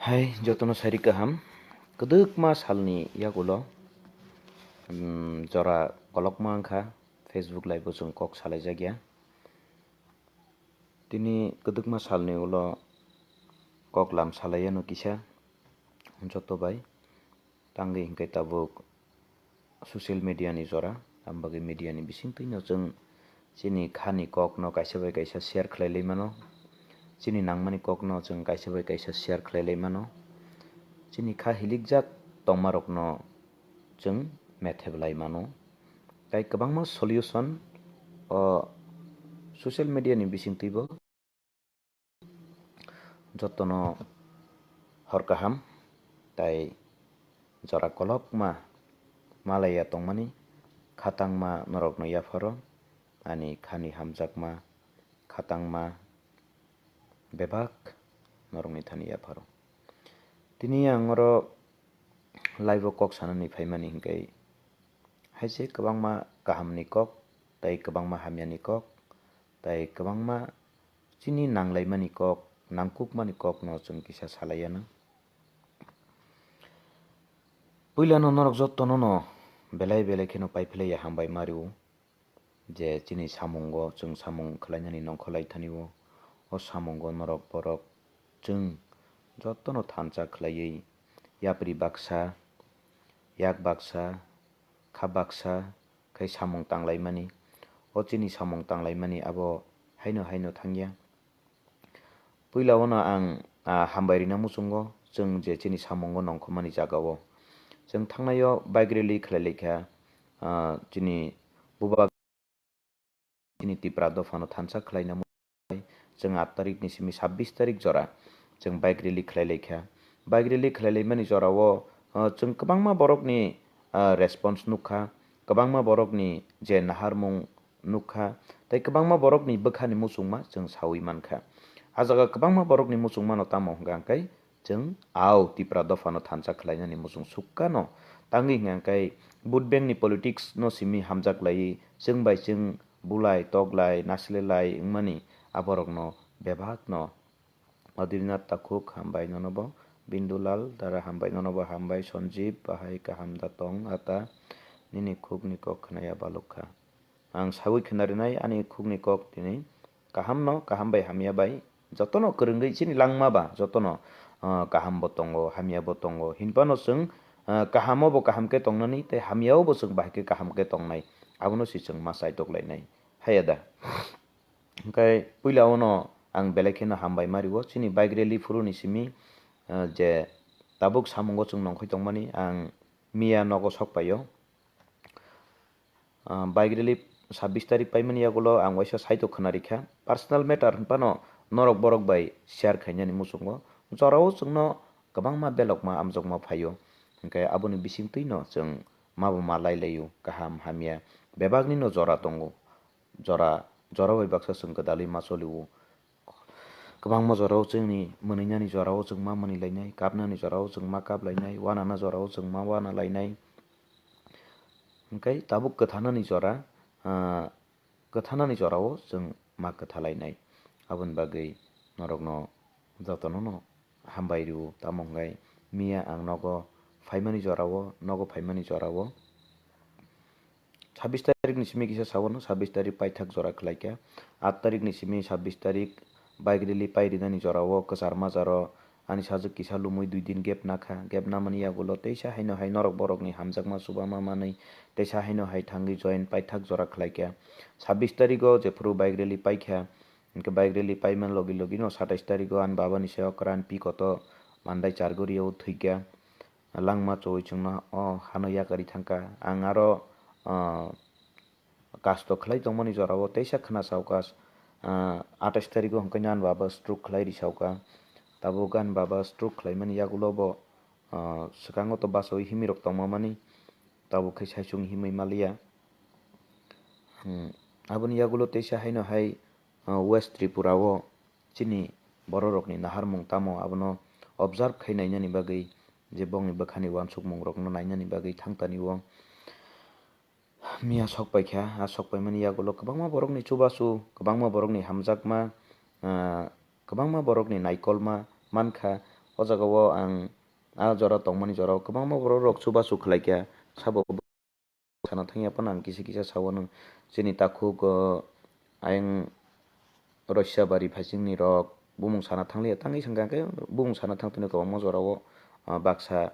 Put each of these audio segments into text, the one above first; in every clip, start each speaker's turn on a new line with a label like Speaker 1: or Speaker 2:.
Speaker 1: Hai jotono sari kaham keduk ma salni yagulo jora kolok ma angkha Facebook live jung kok salai jagya tini keduk ma salni ulo kok lam salaiano kisa joto bai tangi hingkai tabuk social media ni jora ambagi media ni bising tino jung chini khani kok no kaisa bai kaisa share khlailai mano chini nangmani kok no jung kaisa bai kaisa share khlailai mano chini kha hilikjak tongmarok no jung metheblai mano tai kwbangma solution o social media ni bisingtwi bo jotono hor kaham tai jora kolokma malaya tongmani khatangma norok no yafaro ani khani hamjakma khatangma bebak norokni thani yafaro tini ang oro live o kok sanani phaimani hingkai haise kwbangma kahamni kok tai kwbangma hamyani kok tai kwbangma chini nanglaimani kok nangkukmani kok no chung kisa salaiano puilano norok jotono no belai belai kheno paiphlaiya hambai mario je chini samungo chung samung khlainani nongkholai thanio o samungo norok borok chung jotono Thansa khlaiui yapri baksa yak baksa kha baksa khai samung tanglaimani o chini samung tanglaimani abo haino thangya puilao no ang hambai rina muchungo chung je chini samungo nongkhomani jagao chung thangnaio bike rally khlailaikha chini Bubagra chini Tipra dofano Thansa khlaina chung 8 tarik ni simi 26 tarik jora chung bike rally khlailaikha bike rally khlailaimani jorao chung kwbangma borokni response nukha kwbangma borokni je naharmung nukha tai kwbangma borokni bwkhani muchungma chung sawi mankha ajaga kwbangma borokni muchungma no tamo hingkai chung au Tipra dofano Thansa khlainani muchung sukkano tangi hingkai vote bank ni politics no simi hamjaklai chung bai chung bulai toklai nasilelai wngmani aborok no bebak no Adilnath Takuk hambai nonobo Bindulal dara hambai nonobo hambai Sonjeev bahai kaham datong ata nini khukni kok khnaya balukha ang sawi khnarinai ani khukni kok tini kaham no kaham bai hamya bai jotono kwrwngwi chini langma ba jotono kaham bo tongo hamya bo tongo hinpano chung kahamo bo kaham ke tongnani tei hamyao bo chung bahai ke kaham ke tongnai abono si chung masai toklainai hayada hingkai puilao no ang belai kheno hambai mario chini bike rally phuruni simi je tabuk samungo chung nongkhoi tongmani ang miya nogo sokpaio bike rally 26 tarik paimani yagulo ang waisa saito khwnarikha personal matter hinpano norok borok bai share khainani muchungo jorao chungno kwbangma belokma amjokma phaio hingkai aboni bisingtwi no chung mabo ma lailaio kaham hamya bebakni no jora tongo jora bai baksa chung godalwi ma cholio kwbangma jorao chungni mwninani jorao chung ma mwni lainai kapnani jorao chung ma kap lainai wanana jorao chung ma wana lainai hingkai tabuk kwthanani jora kwthanani jorao chung ma kwthalainai aboni bagwi norokno jotono no hambai rio tamo hingkai miya ang nogo phaimani jorao nogo phaimani jorao 26 tarik ni simi kisa sawono 26 tarik paithak jora khlaikha 8 tarik ni simi 26 tarik bike rally pairinani jorao kwcharma jaro ani sajuk kisa lumui 2 din gap nakha gap namani yagulo teisa haino hai norok borokni hamjakma subama manui teisa haino hai thangwi join paithak jora khlaikha 26 tariko je phuru bike rally paikha hingke bike rally paiman logi logi no 27 tariko ani babani sayo kran pikoto mandai chargoriyo thuikha langma choi chungno hano yakari thangka ang aro kasto khlai tongmani jorao teisa khna saukas 28 tariko hingke nan baba stroke khlai risauka tabo gan baba stroke khlaimani yagulo bo swkango to Bachawi himi rok tongmamani tabo khai saisung himui malia aboni yagulo teisa haino hai West Tripura o chini bororokni naharmung tamo abono observe khai nainani bagwi je bongni bwkhani wansukmung rokno nainani bagwi thangtani o miya sokpaikha sokpaimani yagulo kwbangma borokni chubachu kwbangma borokni hamjakma kwbangma borokni naikolma mankha o jagao ang jora tongmani jora kwbangma borok rok chubachu khlaikya sabo sana thangya pan ang kisa kisa sawo nung chini takhuk ayang Russia bari phasingni rok bumung sana thanglia tangi sangka ke bumung sana thangtune kwbangma jorao baksa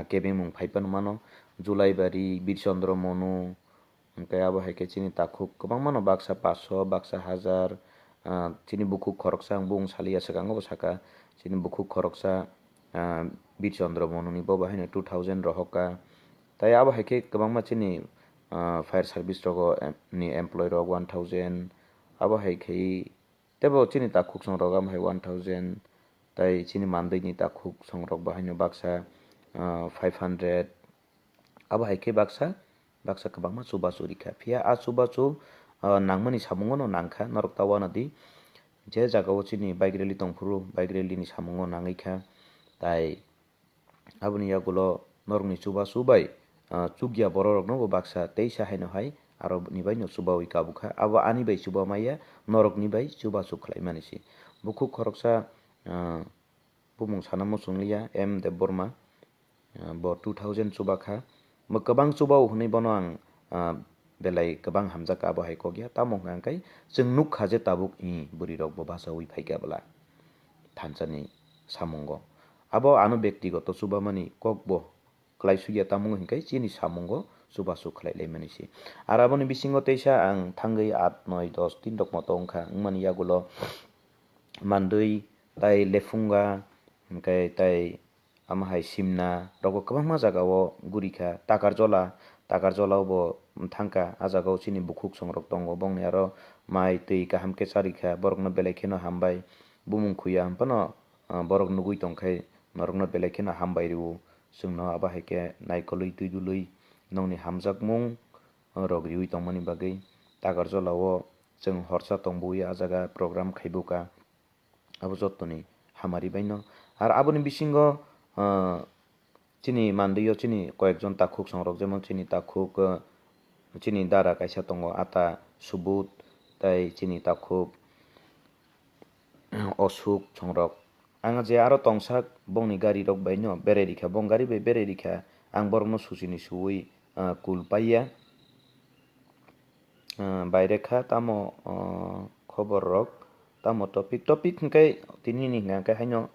Speaker 1: kebeng phaipan mano July bari Birchandra Monu hingke abo haike chini takhuk kwbangma no baksa 500 baksa 1000 chini bukhuk khoroksa ang bumung salia sakango bo saka chini bukhuk khoroksa Birchandra Monu ni bo bahine 2000 rohoka tai abo haike kwbangma chini fire service rogo ni employee rok 1000 abo haike tebo chini takhuk songrok am hai 1000 tai chini mandai ni takhuk songrok bahine baksa 500 abo haike baksa kwbangma chubachu rikha phiya chubachu nangmani samungo no nangkha norok tawana di je jagao chini bike rally tongphuru bike rally ni samungo nangikha tai aboni yagulo norokni chubachu bai chugya borok no bo baksa teisa haino hai aro ni bai no chubawi kabukha abo ani bai chubamaya norok ni bai chubachu khlaimani si bukhuk khoroksa bumung sanamo chunglia Debbarma bo 2000 chubakha mo kwbang chubao hwnui bono ang belai kwbang hamjak abo hai kokya tamo hangkai chung nukha je tabuk buri rok bo Bachawi phaikya bala Thansa ni samungo abo ano byaktigoto chubamani kokbo klaisugya tamung hingkai chini samungo chubachu khlailaimani si ar aboni bisingo teisa ang thangui 8 9 10 3 rok moto wngkha wngmani yagulo mandui tai lefunga hingkai tai amahai simna rogo kwbangma jagao gurikha takarjola bo thangka jagao chini bukhuk songrok tongo bongni aro mai tui kaham ke charikha borokno belai kheno hambai bumung khuya hampano borok nugui tongkhai norokno belai kheno hambai riwu chungno abo haike naikolui tuidului nongni hamjakmung rok riwi tongmani bagui takarjola o chung horsa tongbui jaga program khaibuka abo jottoni hamari baino ar aboni bisingo chini mandui o chini koyekjon takhuk songrok jemon chini takhuk chini dara kaisa tongo ata subut tai chini takhuk osuk songrok ang je aro tongsak bongni gari rok bai no berai rikha bong gari bai berai rikha ang borokno suchini suwui kul paiya baire kha tamo khobor rok tamo topic hingkai tinini hingkai haino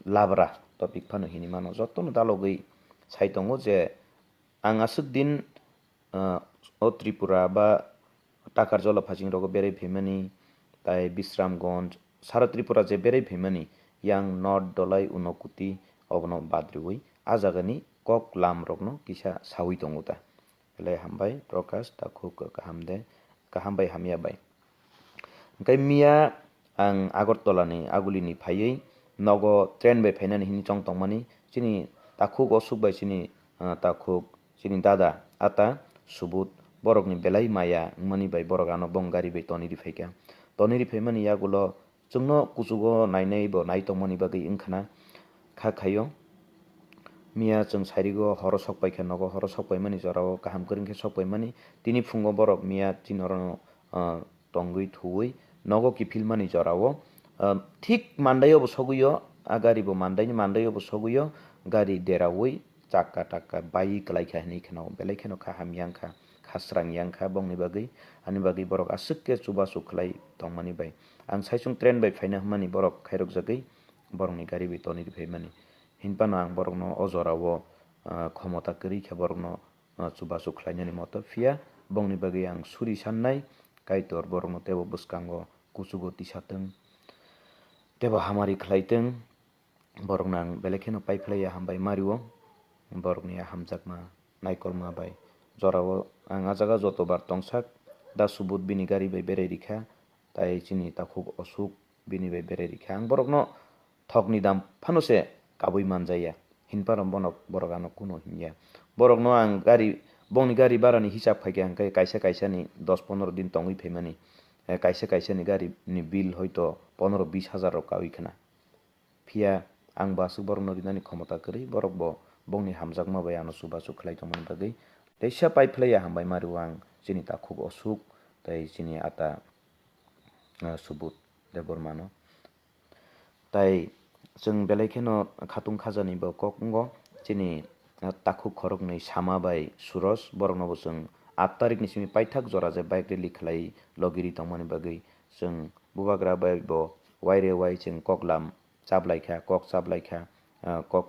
Speaker 1: labra topic phano hini mano jotono dalogui sai tongo je ang asuk din o Tripura ba takarjola phasing rogo berai phaimani tai Bisramganj Sara Tripura je berai phaimani yang North Dolai Unokuti obono badriwi jagani kok lam rokno kisa sawi tongo ta le hambai broadcast takhuk kaham bai hamya bai hingkai mia ang Agartala ni agulini phaiui nogo train bai phainani hini chong tongmani chini takhuk osuk bai chini takhuk chini dada ata subut borokni belai maya wngmani bai borok ano bong gari bai toniri phaimani yagulo chungno kuchugo nainai bo nai tongmani bagui wngkhana kha khaio mia chung sarigo horo sokpaikha nogo horo sokpaimani jorao kaham kwrwng khe sokpaimani tini phungo borok mia tinorono tongui thuwi nogo kifilmani jorao thik mandaio bo soguio gari bo mandaio bo soguio gari derawi chakka takka bai klaikha hinui kheno belai kheno kaham yangkha khasrang yangkha bongni bagui ani bagui borok asuk ke chubachu khlai tongmani bai ang saisung train bai phaina hmani borok khairokjagui borokni gari bai toniri phaimani hinpano ang borokno o jorao khomota kwrui khe borokno chubachu khlainani moto phiya bongni bagui ang suri sannai kaitor borokno tebo bwskango kuchugo tisatong tebo hamari khlaitong borokno ang belai kheno paiphlaia hambai mario borokni hamjakma naikolma bai jorao ang jaga jotobar tongsak da subut bini gari bai berai rikha tai chini takhuk osuk bini bai berai rikha ang borokno thokni dam phanose kabui manjaya hinpano borok ano kuno hingya borokno ang bongni gari barani hisab khaikha hingkai kaisa ni 10-15 din tongui phaimani kaisa ni gari ni bill hoito 15-20 hajar rok kawi khana phiya ang basuk borokno rinani khomota kwrui borok bo bongni hamjakma bai ano chubachu khlai tongmani bagui teisa paiphlaia hambai mario ang chini takhuk osuk tai chini ata subut Debbarma no tai जों बेलायखेनो खाथुं खाजानिबो ककंग चिनि ताखु खरकनै सामा बाय सुरज बरंनोबो जों 8 तारिखनि सिम पाइथाक जरा जे bike रेली खालाय लगिरि तंमानि बागै जों बुबाग्रा बाय बो wire Y जों ककलाम चाबलायखा कक चाबलायखा कक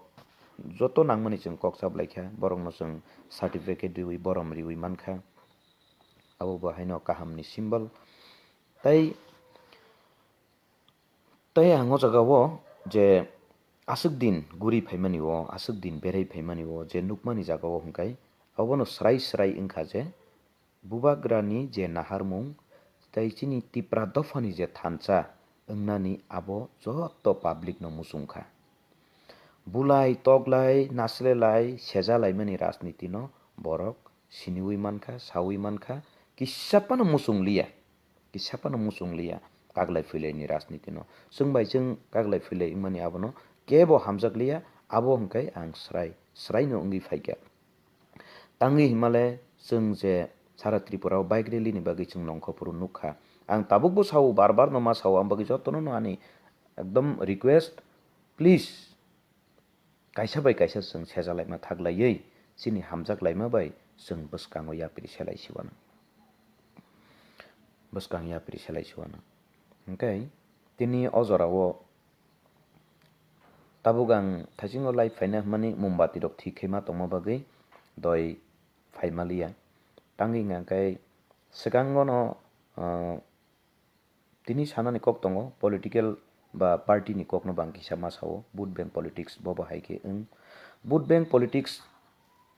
Speaker 1: जत नांमानि जों कक चाबलायखा बरंनो जों सार्टिफिकेट दिउइ बरम रिउइ मानखा आबो बाहायनो काहामनि सिम्बल तै आंगो जगाओ जे आसुक दिन गुरि फाइमानि वो आसुक दिन बेराय फाइमानि वो जे नुकमानि जगाओ हंखाय अबनो स्राय स्राय इंखा जे बुबाग्रानि जे नाहारमुं तैचिनि तिप्रा दफानि जे थानसा ओंनानि आबो जत पाब्लिक नो मुसुंखा बुलाय तगलाय नासलेलाय सेजालायमानि राजनीति नो बरक सिनिउइ मानखा साउइ मानखा किसापानो मुसुंलिया कागलाय फैलायनि राजनीति नो जोंबाय जों कागलाय फैलाय मानि आबनो केबो हामजाकलिया आबो हंखाय आं स्राय नो अंगि फाइका तांगि हिमालय जों जे सारा त्रिपुराव बाइक रेलीनि बागै जों नंखपुर नुखा आं ताबुकबो साव बार नमा साव आं बागै जतनो नानि एकदम रिक्वेस्ट प्लीज काइसा बाय काइसा जों सेजालायमा थागलायै सिनि हामजाकलायमा बाय जों बसकाङो यापिरि सेलायसिवानो बसकाङ यापिरि सेलायसिवानो ओंखाय तिनि अजरावो ताबुगां थाइसिङो लाइफ फाइना मानि मुम्बाति रक थिखैमा तंमा बागै दय फाइमालिया तांगिङांखाय सिगाङनो तिनि सानानि कक दङो पलिटिकल बा पार्टीनि ककनो बांकिसा मासावो बुट बैंक पलिटिक्स बबो हायके बुट बैंक पलिटिक्स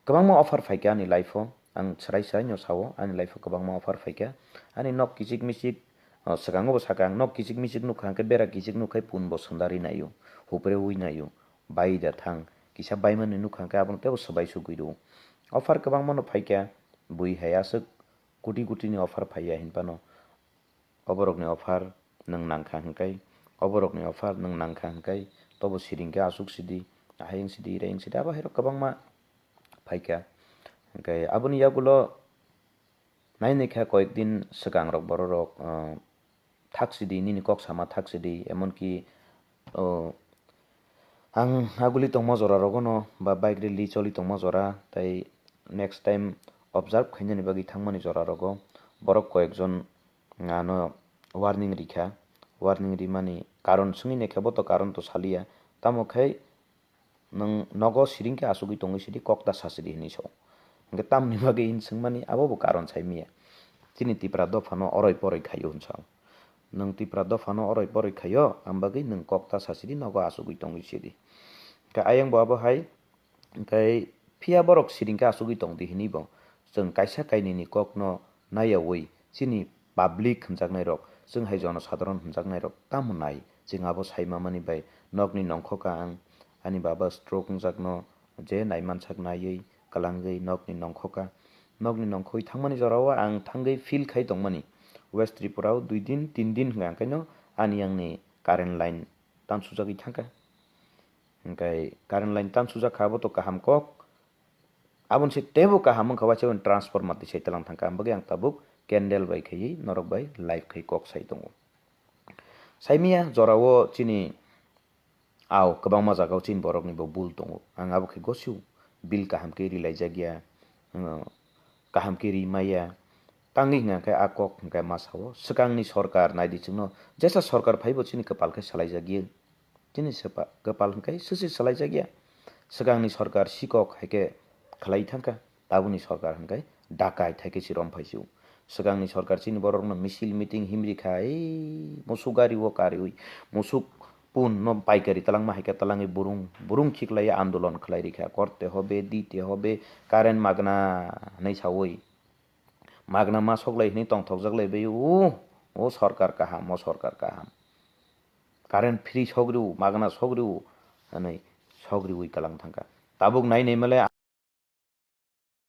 Speaker 1: गोबां अफार फाइका आंनि लाइफआव आं स्राय सावो आंनि लाइफआव गोबां अफार फाइका आंनि नक किचिक मिचिक सिगाङावबो साका आं नक किचिक मिचिक नुखांखे बेरा किचिक नुखाय पुनबो सोंदारि नायो हुप्रे उइ नायो बायदा थां किसा बायमानि नुखांखे आबनो तेबो सबाय सुगुइदो अफार गोबां मनो फाइका बुइ हायासो गुटि गुटिनि अफार फाइया हिनपानो अबरकनि अफार नों नांखा हंखाय अबरकनि अफार नों नांखा हंखाय तबो सिरिंके आसुक सिदि आहायं सिदि इरायं सिदि आबो हेरो गोबां मा फाइका हंखाय आबोनि यागुलो नायनायखा कयेक दिन सिगां रक बर रक थाकसिदि निनि कक सामा थाकसिदि एमनकि आं आगुलि तंमा जरा रगनो बा बाइक रेली चलि तंमा जरा ताई नेक्स्ट टाइम ऑब्जर्व खाइनानि बागै थांमानि जरा रगो बरक कयेक जन आनो वार्निंग रिखा वार्निंग रि मानि कारण सुङि नेखाबो तो कारण तो सालिया तामोखाय नों नगो सिरिंके आसुगि तंगि सिदि कक्ता सासिदि हिनिसौ हंके तामनि बागै हिनसुं मानि आबोबो कारण साइमिया तिनि तिप्रा दफानो अरय परय खायो हुनसाव नों तिप्रा दफानो अरय परय खायो आम बागै नों कक्ता सासिदि नगो आसुगि तंगि सिदि का आयं बाबो हाय ओंखाय फिया बरक सिरिंके आसुगि तंदि हिनिबो जों काइसा काइनिनि ककनो नायावै सिनि पाब्लिक होनजागनाय रक जों हाय जनसाधारण होनजागनाय रक ताम नाय जों आबो साइमा मानि बाय नगनि नंखका आं आनि बाबा स्ट्रोक होनजागनो जे नाय मानसाक नायै कलांगै नगनि नंखै थांमानि जराव आं थांगै फिल खाय दंमानि वेस्ट त्रिपुराव 2 दिन 3 दिन होंगांखायनो आंनि कारेन्ट लाइन तानसुजागै थांका ओंखाय कारेन्ट लाइन तानसुजाखाबो तो काहाम कक आबन से तेबो काहाम खवाचे ट्रान्सफॉर्मर दिसै तलां थांका आम बागै आं ताबुक कैंडल बाय खायै नरक बाय लाइफ खाय कक साइ दङ साइमिया जरावो चिनि आव गोबां माजागाव चिन बरकनिबो बुल दङ आं आबो खाय गसिउ बिल काहामके रिलाय जागिया काहामके रिमाया तांगि हिंगाखाय आ कक हिंगाय मासावो सिगांनि सरकार नायदिचिनो जेसा सरकार फाइबो चिनि कपालखाय सालाय जागियो चिनि सेपा कपाल हिंगाय सुसि सालाय जागिया सिगांनि सरकार सिकक हायके खालाय थांका दाबुनि सरकार हिंगाय डाकाय थाइके सिरम फाइसिउ सिगांनि सरकार चिनि बरकनो मिसिल मिटिं हिमरिखा मुसुक गारि वो कारी हुई मुसुक पुन न पाइकारी तलांग माहिका तलांगे बुरुंग खिकलाय आंदोलन खलाय रिखा करते होबे दीते होबे कारेन्ट मागना नै सावै मागना मा सकलाय नै तंथक जगलाय बे ओ सरकार काहाम कारेन्ट फ्री सग्रिउ मागना सग्रिउ नै सग्रिउ कलांग थांका ताबुक नाय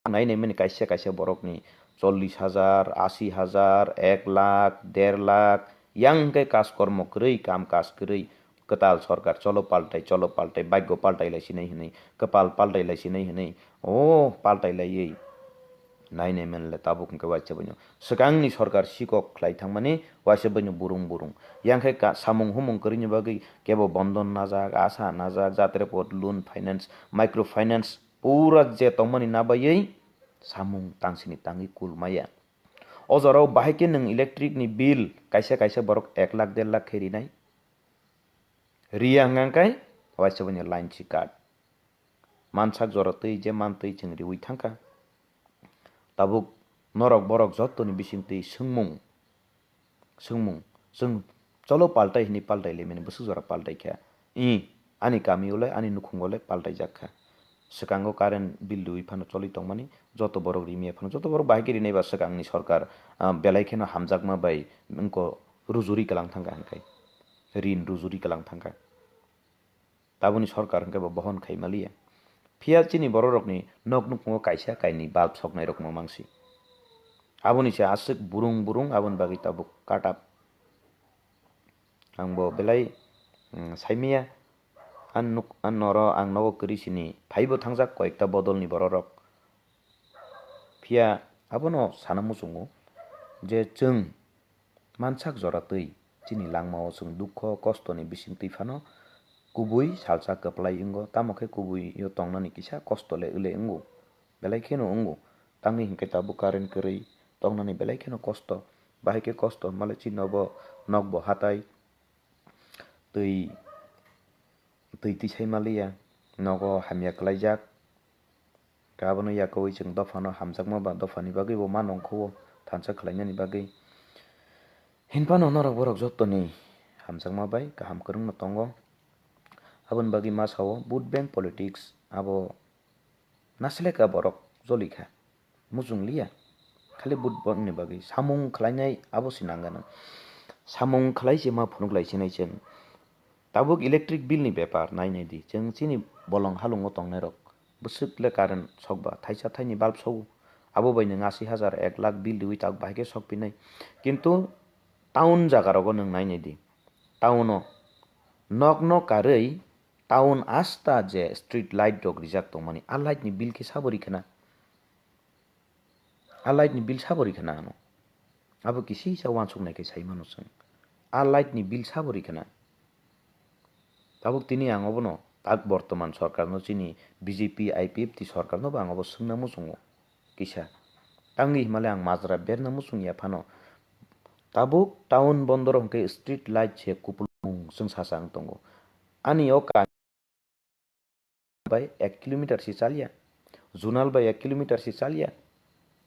Speaker 1: माने काइसे बरकनि 40,000 80,000 1 लाख 1.5 लाख यांगे काज कर्म करै काम काज करै कताल सरकार चलो पाल्टाय भाग्य पाल्टायलायसि नै हनै कपाल पाल्टायलायसि नै हनै ओ पाल्टायलायै nainai menle tabuk hingke waisa banyo sekangni sarkar sikok khlai thangmani waisa banyo burung burung yangkai samung humung korini bagui kebo bondon najak asa najak jatre pot loan finance microfinance pura je tongmani nabaiye samung tangsini tangi kulmaya o jorao bahaike nung electric ni bill kaisa kaisa borok 1 lakh 1.5 lakh kherinai riya hangkai waisa banyo line si card mansak jora tui je mantui ching riwi thangka tabuk norok borok jottoni bisingtui sungmung sung cholo paltai hini paltai lemani busu jora paltai kha ani kami ulai ani nukhung ulai paltai jakha sekango current bill dui phano choli tongmani joto borok rimia phano joto borok bahike rinai ba sekangni sarkar belai kheno hamjakma bai ingko rujuri kalang thangka hangkai rin rujuri kalang thangka tabuni sarkar hangkai bo bohon khaimaliya phiya chini borokni nok nukhungo kaisa kaini bulb soknai rok mangsi aboni se asuk burung burung abon bagi tabuk katap angbo belai saimia an noro ang nogo kri sini phaibo thangjak koekta bodol ni borok phiya abono sanamusungo je chung mansak jora tui chini langmao chung dukho kosto ni bisingtui phano kubui salsa kaplai ingo tamokhe kubui yo tongnani kisa kosto le ule ingo belai kheno ingo tangi hingke tabuk current kwrui tongnani belai kheno kosto bahike kosto male chinobo nokbo hatai tui tisai maliya nogo hamya klaijak kabono yakoi chung dofano hamjakma ba dofani bagui bo manong khuo Thansa khlainani bagui hinpano norok borok jottoni hamjakma bai kaham kwrwngma tongo aboni bagui masao vote bank politics abo nasleka borok jolikha mujung liya khali vote bank ni bagui samung khlainai abo sinangano samung khlaise ma phunuk sinai cheng tabuk electric bill ni bepar nainai di cheng chini bolong halungo tongnai rok busukle current sokba thaisa thaini bulb sok abo bai nung 80,000 1 lakh bill dui tak bahike sokpinai kintu town jagarogo nung nainai di town nok karui town asta je street light rok rijak tongmani a light ni bill ke sabori khana a light ni bill sabori khana ano abo kisi sa wansuk nai ke saimano chung a light ni bill sabori khana tabuk tini ang obono tak bortoman sarkar no chini BJP IPF ti sarkar no bang obo sungna musungo kisa tangi himale ang majra berna musung ya phano tabuk town bondor hongke street light che kupulung sung sasang tongo ani o ka bai 1 kilometer si chalia junal bai 1 kilometer si chalia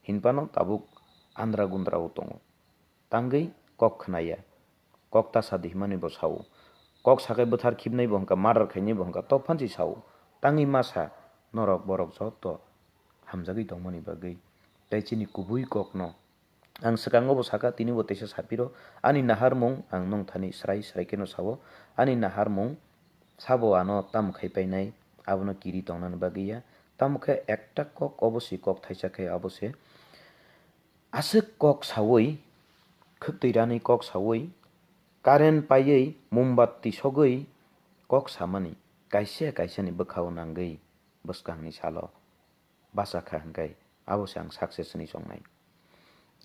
Speaker 1: hinpano tabuk andra gundra utongo tangi kok khnaya kok ta sadi himani bo sau kok sakai buthar khibnai bo hongka murder khainai bo hongka top phansi sau tangi masa norok borok jotto hamjagui tongmani bagui tei chini kubui kok no ang sekango bo saka tini bo teisa sapiro ani nahar mung ang nong thani srai keno sawo ani nahar mung sabo ano tam khaipainai abono kiri tongnani bagui tamkhe ekta kok obosi kok thaisa khai abose asuk kok sawoi khwtui rani kok sawoi current paiei mombatti sogui kok samani kaisa ni bwkhao nangui bwskangni salo basakha hangkai abose ang success ni songnai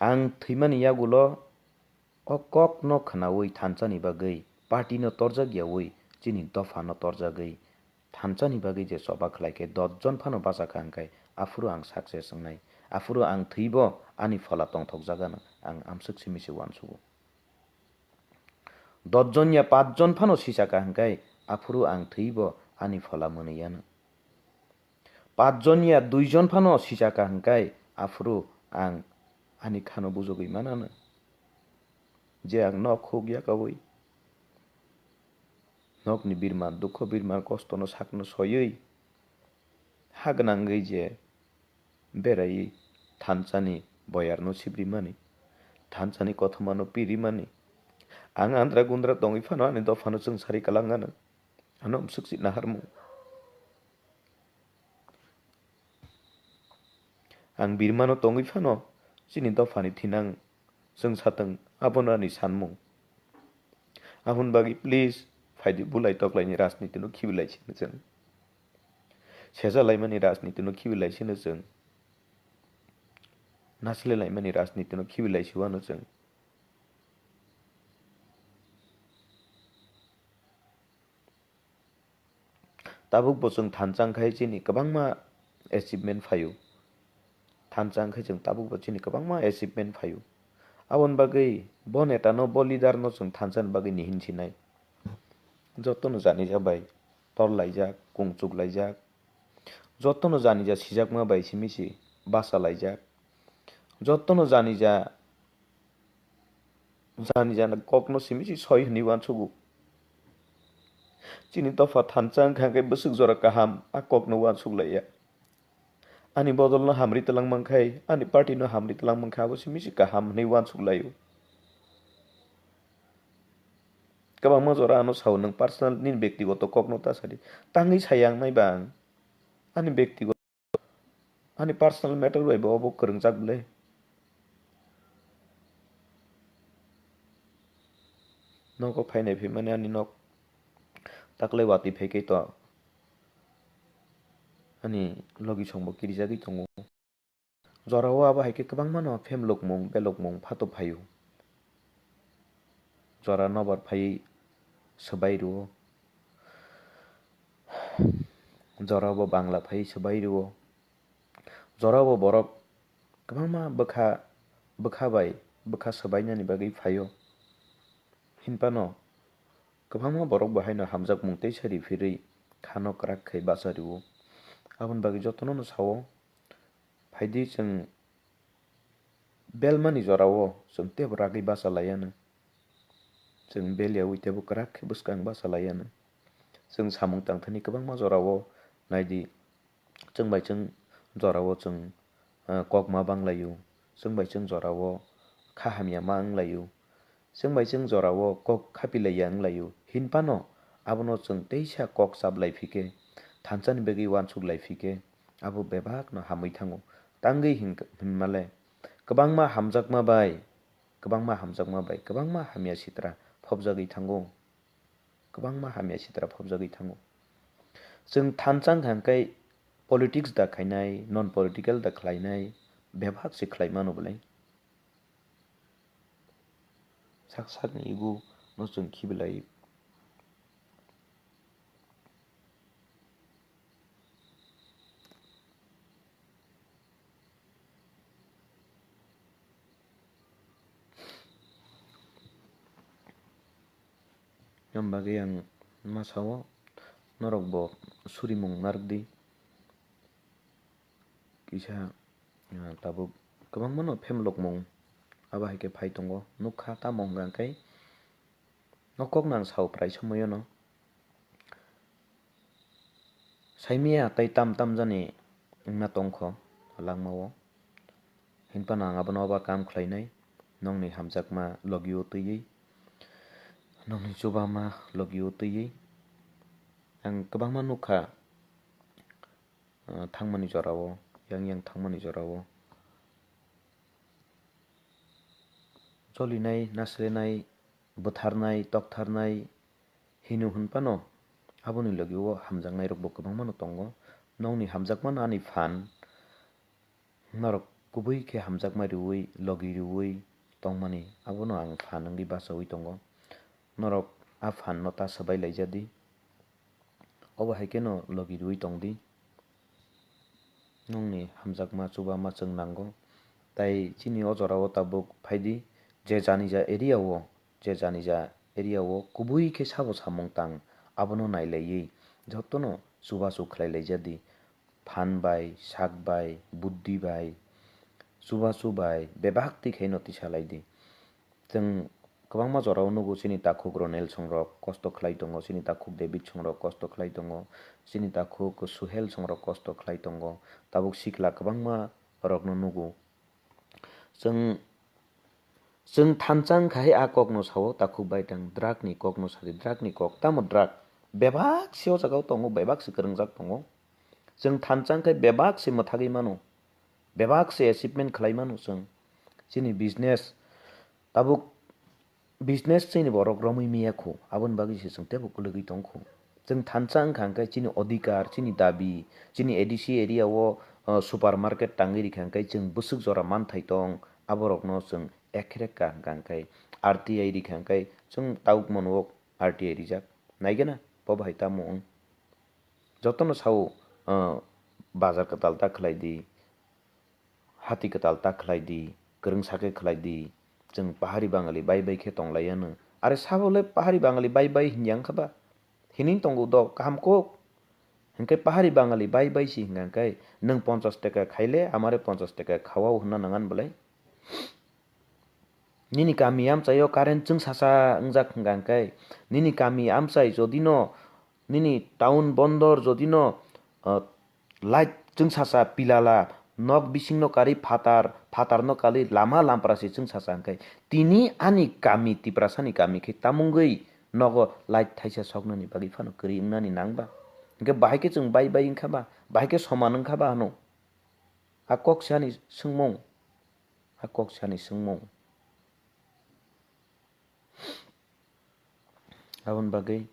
Speaker 1: ang thimani yagulo o kok no khnawi Thansa ni bagui party no torjagiyawi chini dofa no torjagui Thansa ni bagui je soba khlaike 10 jon phano basakha hangkai afuru ang success songnai afuru ang thibo ani phala tongthokjagano ang amsuk simisi wansugo 10 jon ya 5 jon phano sisaka hangkai afuru ang thibo ani phala muniyano 5 jon ya 2 jon phano sisaka hangkai afuru ang ani khano bujogui manano je ang nok khugya kawi nok ni birma dukho birma kosto no sakno soyui hagnangui je berai Thansa ni boyar no sibrimani Thansa ni kothoma no pirimani ang andra gundra tongi phano ani do phano chung sari kalangana anom suksi naharmu ang birma no tongi phano chini do phani thinang chung satang abona ni sanmung ahun bagi please faidi bulai toklai ni rajniti no khibilai chini chung seja laimani rajniti no khibilai chini chung नासलेलायमानि राजनितिनो खिबिलायसिवानो जों tabuk bo जों थानचांखाय chini kwbangma achievement phaio थानचांखाय जों tabuk bo chini kwbangma achievement phaio aboni bagui bo neta no bo leader no जों थानचानि bagui ni hinchinai jotono janija bai torlaijak kungchuk laijak jotono janija sijakma bai simisi basa laijak jotono janija kokno simisi soi hini wansugu chini tofa थानचां khangkai busuk jora kaham a kokno wansuk laiya ani bodol no hamri talang mangkhai ani party no hamri talang mangkhai abo simisi kaham hini wansuk laio kabangma jora ano sao nang personal nin ব্যক্তিগত kokno tasadi tangi sayang nai bang ani ব্যক্তিগত ani personal matter bai bo obo kwrwngjak blai noko phainai phimani ani nok taklai wati phaikai to ani logi songbo kirijagui tongo jorao abo haike kwbangma no phemlukmung belokmung phato phaio jora nobar phai sbai ruo jora bo bangla phai sbai ruo jora bo borok kwbangma bwkha sabainani bagui phaio hinpano kwbangma borok bo haino hamjakmung tei sari phirui khano kwrak khai basa ruo aboni bagui jotono no sao phaidi जों belmani jorao जों tebo ragui basa laiyano जों beliawi tebo kwrak khe bwskang basa laiyano जों samung tangthani kwbangma jorao naidi chwngbai chwng jorao जों kokma banglaio chwngbai chwng jorao kha hamya ma wnglaio chwngbai chwng jorao kok khapilaiya wnglaio hinpano abono जों teisa kok chaplaifike थानचानि bagui wansuk laifike abo bebak no hamui thango tangui hinmale kwbangma hamjakma bai kwbangma hamya sitra phobjagui thango kwbangma hamya sitra phobjagui thango जों थानचां khangkai politics da khainai non political da khlainai bebak se khlaimano bolai sakni igu no जों khibilai bagui ang masao norok bo surimung narwgdi kisa tabuk kwbangma no phemlokmung abo haike phai tongo nukha tamo hingkha khai nokok nang sao prai samoyo no saimia tei tam jani wngna tongkho langmao hinpano ang abono kam khlainai nongni hamjakma logio twiwi nongni chubama logio twiwi ang kwbangma nukha thangmani jorao yang thangmani jorao cholinai naslenai bwtharnai toktharnai hinu hinpano aboni logio hamjaknai rok bo kwbangma no tongo nongni hamjakma ani phan norok kubui khe hamjakma rwui logi rwui tongmani abono ang phan wngui basaui tongo norok a phan no tasabai laijadi obo haike no logi rwui tongdi nongni hamjakma chubama chwng nango tai chini o jorao tabuk phaidi je janija area o kubui khe sabo samung tang abono nailaiwi jotono chubachu khlai laijadi phan bai sak bai buddhi bai chubachu bai bebak tikhai no tisalaidi जों kwbangma jorao nugo chini takhuk ronel songrok kosto khlai tongo chini takhuk david songrok kosto khlai tongo chini takhuk suhel songrok kosto khlai tongo tabuk sikla kwbangma rok no nugo जों थानचां khai a kok no sao takhuk bai tang drug ni kok no sadi drug ni kok tamo drug bebak se o jagao tongo bebak se kwrwngjak tongo जों थानचां khai bebak se mwthagui mano bebak se achievement khlai mano जों chini business tabuk business chini borok romui miya kho aboni bagui se जों tebo kulugui tongkho जों थानचां khangkai chini odhikar chini dabi chini adc area o supermarket tangi rikangkai जों busuk jora manthai tong aborokno जों ekreka hingkangkai RTI rikangkai जों Tabuk manok RTI rijak naigena bo bahai tamo jotono sao bazar katal ta khlai di hati katal ta khlai di korong sake khlai di जों pahari bangali bai bai khe tonglayano are sabole pahari bangali bai bai hinjang khaba hining tongo do kaham ko hingkai pahari bangali bai bai si hingkai nung 50 taka khaile amare 50 taka khawao honna nangan bolai nini kami amchayo current chung sasa ungjak hingkai nini kami amchai jodino nini town bondor jodino light chung sasa pilala nok bising no kari fatar no kali lama lamprasi chung sasa hingkai tini ani kami tiprasani kami khe tamungoi nogo light thaisa soknani bagi phano kri nani nangba hingke bahai chung bai bai wngkhaba bahai ke soman wngkhaba hano akok sani sungmung abon bagai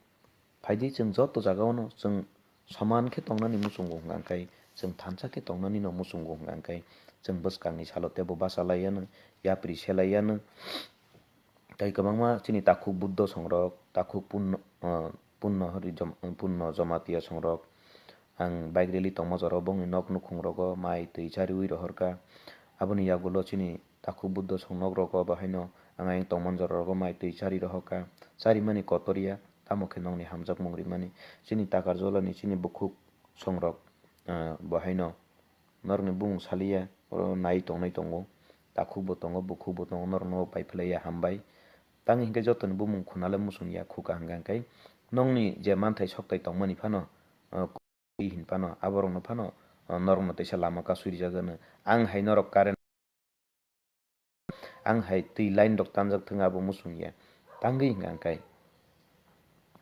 Speaker 1: faidi जों joto jagao जों saman khe tongnani musungo hingkai जों Thansa khe tongnani no musungo hingkai जों bwskangni salote bo basalayano yapri selayano tai kwbangma chini takhuk buddha songrok takhuk punno jamatiya songrok ang bike rally tongma jora bongni nok nukhung rogo mai tui chari ui rohorka aboni yagulo chini takhuk buddha songnok rogo bahaino ang tongman jora rogo mai tui chari rohoka chari mani kotoria tamo khe nongni hamjak mungri mani chini takar jolani chini bukhuk songrok bahaino norni bung salia nai tongnai tongo takhuk bo tongo bukhuk bo tongo norno pai phlaiya hambai tang hingke jotoni bumung khunale musungya khuka hingkai nongni je manthai soktai tongmani phano hinpano aborokno phano norokno teisa lama kasuri jagano ang hai norok current ang hai tui line rok tanjak thung abo musungya tangui hingkai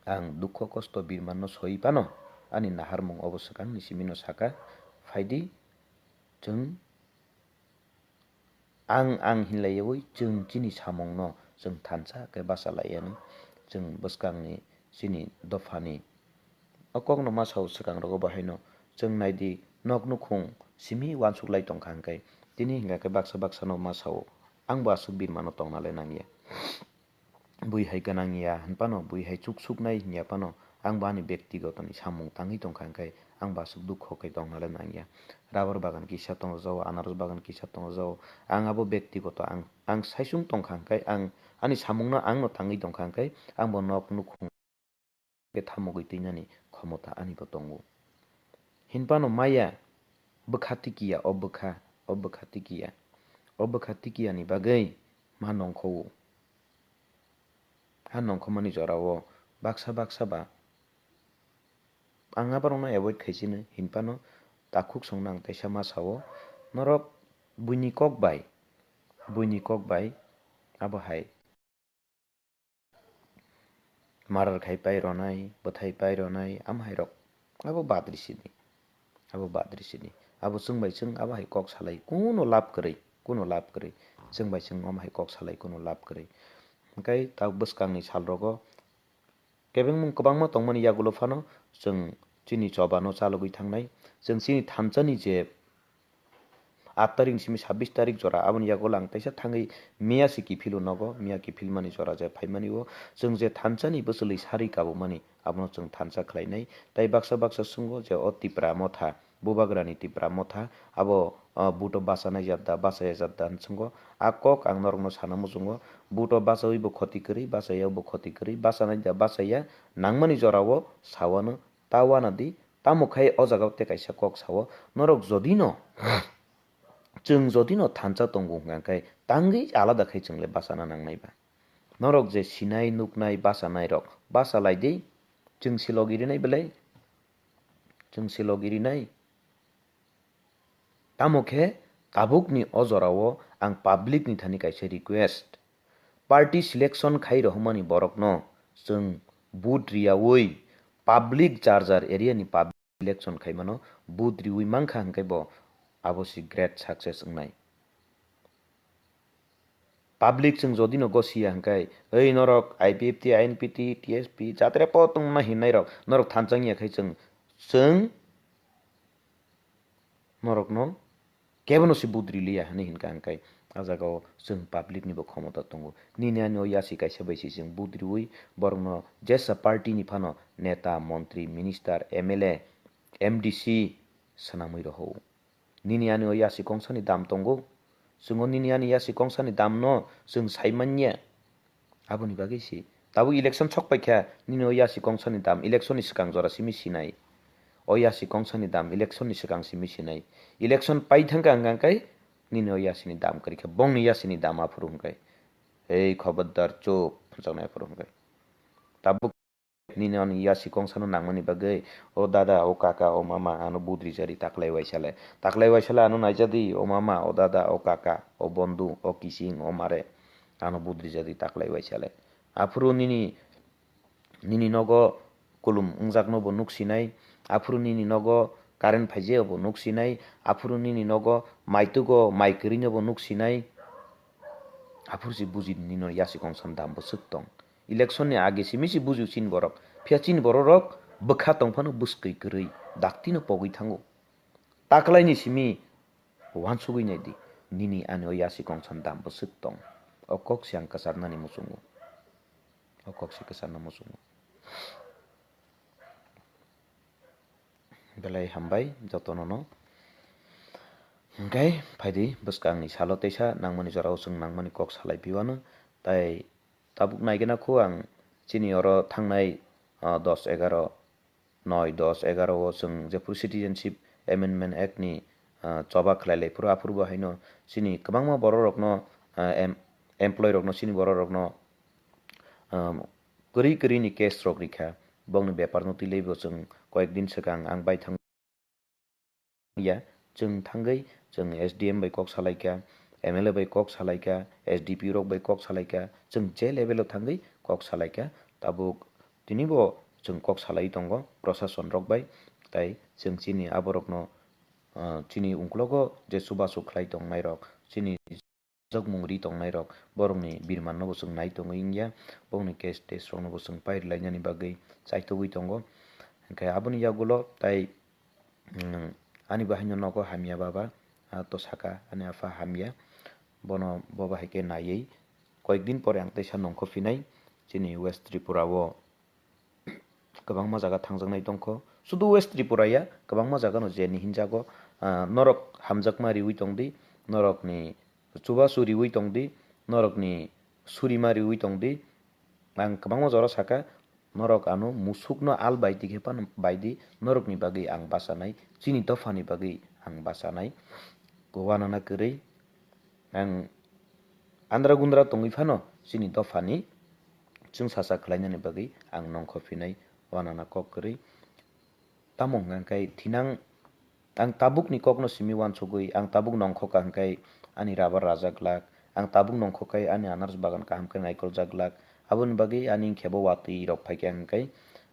Speaker 1: ang dukho kosto birman no soi pano ani naharmung obosakang ni simino saka faidi जों ang hinlayoi जों chini samong no जों Thansa ke basalayano जों bwskangni chini dofani okok no masao swkang rogo bahaino जों naidi nok nukhung simi wansuklai tongkha hingkai tini hingkha baksa no masao angbo asuk birmano tongnalai nangya buihai ganangya hinpano buihai chuksuknai hingya pano ang bani bektigotoni samung tangui tongkha hingkai ang basuk dukho kai tongnalai nangya rabar bagan kisa tongjao anaros bagan kisa tongjao ang abo bektigoto ang saisung tongkha hingkai ang ani samungno ang no tangui tongkha hingkai ang bo nok nukhung ke thamogui tuinani khomota ani bo tongo hinpano maya bwkhatikiya obwkhatikiya ni bagai ma nongkho ha nongkhomani jorao baksa ba ang abarokno avoid khaisino hinpano takhuk songnang teisa masao norok buini kok bai abo hai marar khai pai ronai bwthai pai ronai amhai rok abo badri sini abo chungbai chung abo hai kok salai kuno lab kwrui chungbai chung am hai kok salai kuno lab kwrui hingkai tak bwskangni salrogo kebengmung kwbangma tongmani yagulo phano जों chini chobano chalogui thangnai जों chini Thansani je 8 tarik simi 26 tarik jora aboni yagulo ang taisa thangui miyasi kiphilo nogo miya kiphil mani jora je phaimani o जों je Thansani bwchwlui sari kabumani abono जों Thansa khlainai tai baksa sungo je o Tipra Motha Bubagrani Tipra Motha abo buto basanai jatda basaya jatda sungo akok ang norokno sana musungo buto basawi bo khoti kwrui basaya bo khoti kwrui basanai da basaya nangmani jorao sawano tawana di tamokhai o jagao te kaisa kok sawo norok jodino जों jodino Thansa tongo hingkai tangui alada khai chungle basana nangnai ba norok je sinai nuknai basanai rok basalai di जों silogiri nai tamokhe Tabuk ni o jorao ang public ni thani kaisa request party selection khai rohmani borokno जों booth riyawi public charger area ni public selection khaimano booth riwi mangkha hingkai bo abosi great success wngnai public जों jodino gosia hingkai ei norok IPFT INPT TSP jatre po tongma hinai rok norok Thansangya khai जों norokno kebono si budriliya hani hinka angkai ajagao जों public nibo khomota tongo nini ani o yasi kaisa baisi जों budriwi borokno jesa party ni phano neta mantri minister mla mdc sanamui roho nini ani o yasi kongsani dam tongo जों nini ani yasi kongsani dam no जों saimanya aboni bagui si tabu election chokpaikha nini o yasi kongsani dam election ni sikang jora simi sinai o yasi kongsani dam election ni sikang simi sinai election paithangka angkai nini o yasi ni dam karikha bongni yasi ni dam afurungkai ei khobardar chop jangnai afurungkai tabu nini ani yasi kongsano nangmani bagui o dada o kaka o mama ano budri jari taklai waisale ano naijadi o mama o dada o kaka o bondu o kising o mare ano budri jari taklai waisale afuru nini nogo kulum ungjakno bo nuksinai afuru nini nogo current phaije bo nuksinai afuru nini nogo maitugo maikirino bo nuksinai afuru si buji nino yasi kongsan dam bo suktong election ni age simisi buju chin borok phia chin borok bokha tongphano buskui krui daktino pogui thango taklai ni simi wansugui naidi nini ani o yasi kongsan dam bo suktong o kok siang kasarnani musungu o kok si kasarna musungu belai hambai jotono no okay phaidi bwskang ni salo teisa nangmani jorao sung nangmani kok salai piwano tai tabuk naigena khu ang chini oro thangnai 10-11 9-10-11 o sung jepur citizenship amendment act ni choba khlailai pura apurbo haino chini kwbangma borok no employee rok no chini borok rok no kuri ni case rok rikha bongni bepar no tilei bo sung koyekdin sikang ang bai thang ya जों थांगै जों SDM bai kok salaika MLA bai kok salaika SDP rok bai kok salaika जों je level थांगै kok salaika tabuk tinibo जों kok salai tongo proshashan rok bai tai जों chini aborok no chini ungklogo je subasu khlai tongnai rok chini jogmungri tongnai rok borokni birman no जों nai tongo ingya bongni case test rok no जों pai lainani bagui chaitogui tongo hingkai aboni yagulo tai ani bahino nogo hamia baba to saka ani afa hamia bono boba haike naiye koyekdin pore ang teisa nongkho finai chini west tripura o kwbangma jaga thangjaknai tongkho sudu west tripura ya kwbangma jaga no je ni hinjago norok hamjakma riwi tongdi norok ni chubasu riwi tongdi norok ni surima riwi tongdi ang kwbangma jora saka norok ano musukno al baiti khepan baidi norok ni bagui ang basanai chini dofani bagui ang basanai wanana kwrui ang andra gundra tongui phano chini dofani chung sasa khlainani bagui ang nongkho finai wanana kok kwrui tamong hangkai thinang ang tabuk ni kok no simi wansugui ang tabuk nongkho ka hangkai ani rabar rajaklak ang tabuk nongkho kai ani anars bagan kaham kai naikol jaklak aboni bagui ani khebo wati rok phaikhe hangkai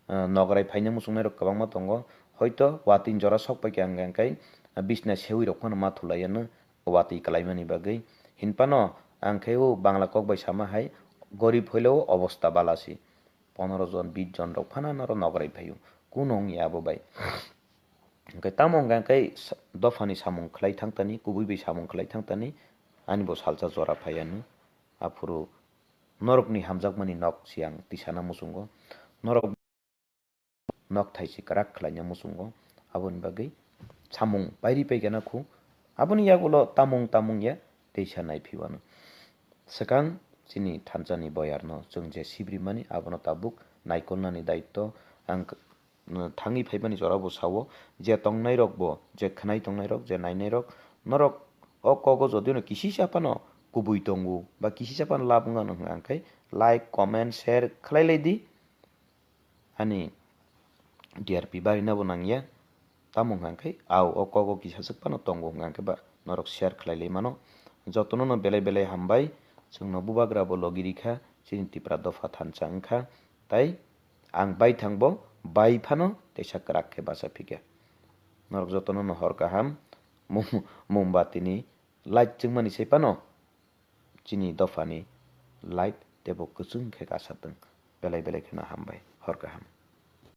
Speaker 1: nograi phaina musungnai rok kwbangma tongo hoito wati jora sok paikhe hangkai bisna sewi rok phano mathulaiyano wati kalaimani bagui hinpano angkheu bangla kok bai sama hai gorib hoileo obostha balasi 15 jon 20 jon rok phanano nograi phaio kunong ya abo bai hingkai tamong hangkai dofani samung khlai thangtani kubui bai samung khlai thangtani ani bo salsa jora phaiano afuru norokni hamjakmani nok siang tisana musungo norok nok thaisi karak khlaina musungo aboni bagui samung pairi paigana khu aboni yagulo tamung ya teisa naipiwano sekang chini Thansa ni boyar no जों je sibrimani abono tabuk naikolnani daitto ang thangi phaibani jora bo sawo je tongnai rok bo je khnai tongnai rok je nainai rok norok o kogo jodino kisi sapano kubui tongo ba kisi sapano labunga no hangkai like comment share khlailai di ani DRP bari nabo nangya tamung hangkai au o kogo kisa sakpano tongo hangkai ba norok share khlailai mano jotono no belai hambai जोंनो Bubagra bo logiri kha chini Tipra dofa Thansa wngkha tai ang bai thangbo bai phano teisa kwrak khe basa phikya norok jotono no hor kaham mombati ni light chungmani seipano chini dofani light tebo kuchung khe kasatong belai kheno hambai hor kaham।